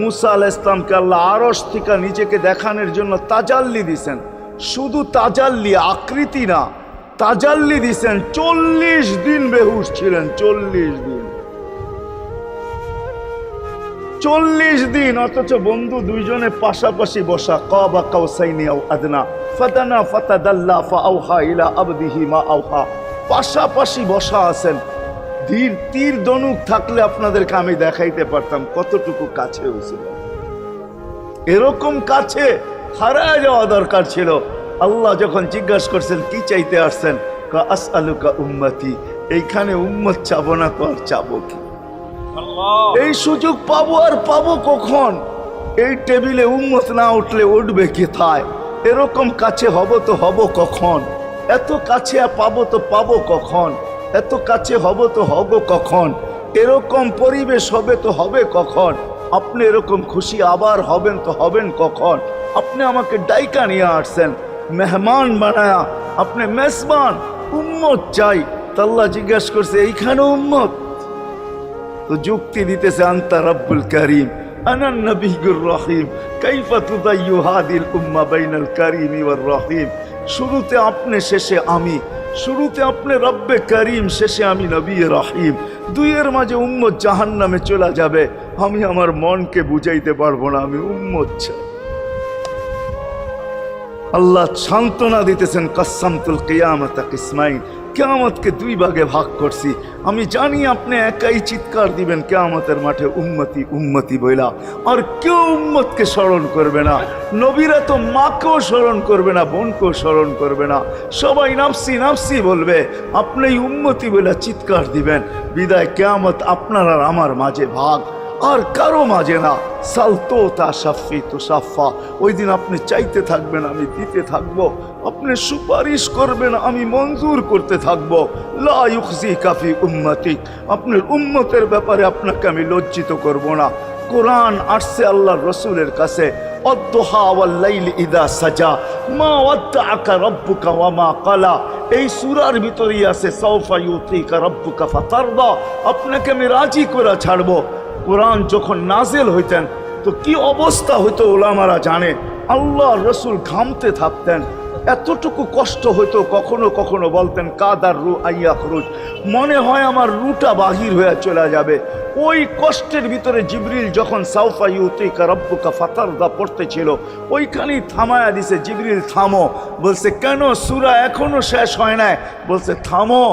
মুসা আলাইহিস সালামকে আল্লাহ আরশ থেকে নিজেকে দেখানোর জন্য তাজাল্লি দিছেন। শুধু তাজাল্লি, আকৃতি না, তাজাল্লি দিছেন। 40 দিন বেহুশ ছিলেন, 40 দিন, 40 দিন। অথচ বন্ধু দুইজনে পাশাপাশি বসা, কাবা কাউসাইনি আও আদনা ফাদানা ফাতাদাল্লা ফাআওহা ইলা আবদিহি মা আওহা, পাশাপাশি বসা আছেন। তীর ধনুক থাকলে আপনাদেরকে আমি দেখাইতে পারতাম কতটুকু কাছে হয়েছিল। এরকম কাছে হারায় যাওয়া দরকার ছিল। আল্লাহ যখন জিজ্ঞাসা করছেন কি চাইতে আসছেন, আসআলুকা উম্মতি, এইখানে উম্মত চাবো না তো আর চাবো কি? এই সুযোগ পাবো আর পাবো কখন? এই টেবিলে উম্মত না উঠলে উঠবে কোথায়? এরকম কাছে হব তো হব কখন? এত কাছে পাবো তো পাবো কখন? এত কাছে হব তো হব কখন? এরকম পরিবেশ হবে তো হবে কখন? আপনি এরকম খুশি আবার হবেন তো হবেন কখন? আপনি আমাকে ডাইকা নিয়ে আসছেন, মেহমান বানায়া, আপনি মেজবান, উম্মত চাই। আল্লাহ জিজ্ঞাসা করছে এইখানে উম্মত? তো যুক্তি দিতেছে আনতা রব্বুল করিম আনান নবিয়্যুর রহিম কাইফা তুদাইয়ু হাদিল উম্মাহ বাইনাল কারীমি ওয়ার রহিম। শুরুতে আপনি, শেষে আমি। শুরুতে আপনি রব্বে করিম, শেষে আমি নবী রহিম। দুইয়ের মাঝে উম্মত জাহান্নামে চলে যাবে। আমি আমার মনকে বুঝাইতে পারবো না আমি উম্মত চাই। আল্লাহ সান্ত্বনা দিতেছেন, কাসসামতুল কিয়ামাতা কিসমাইন, কিয়ামতকে দুই ভাগে ভাগ করছি। আমি জানি আপনি একাই চিৎকার দিবেন কিয়ামতের মাঠে উম্মতি উম্মতি বইলা, আর কেউ উম্মতকে স্মরণ করবে না। নবীরা তো মাকেও স্মরণ করবে না, বোনকেও স্মরণ করবে না, সবাই নাফসি নাফসি বলবে। আপনি উম্মতি বইলা চিৎকার দিবেন। বিদায় কিয়ামত আপনার আর আমার মাঝে ভাগ, আর কারো মাঝে না। সালতো তা সাফি তো সাফা, ওই দিন আপনি চাইতে থাকবেন, আমি দিতে থাকবো। আপনি সুপারিশ করবেন, আমি মঞ্জুর করতে থাকবো। লা ইউখজি কাফি উম্মতিক, আপনার উম্মতের ব্যাপারে আপনাকে আমি লজ্জিত করব না। কোরআন আসছে আল্লাহর রসুলের কাছে, অদ্দুহা ওয়াল লাইলি ইদা সাজা মা ওয়াদ্দাআকা রাব্বুকা ওয়া মা ক্বালা। এই সূরার ভিতরেই আছে সাউফা ইউতিকা রাব্বুকা ফাতারদা, আপনাকে আমি রাজি করে ছাড়বো। কোরআন যখন নাজেল হইতেন তো কি অবস্থা হইতো ওলামারা জানে। আল্লাহ রসুল ঘামতে থাকতেন, এতটুকু কষ্ট হইতো। কখনো কখনো বলতেন কাদার রু আইয়া খরুজ, মনে হয় আমার রুটা বাহির হয়ে চলে যাবে। ওই কষ্টের ভিতরে জিবরিল যখন সাউফা ইউতিকা রাব্বুকা ফাতারদা পড়তেছিল, ওইখানেই থামায়া দিছে, জিবরিল থামো। বলছে কেন? সূরা এখনো শেষ হয় নাই। বলছে থামো,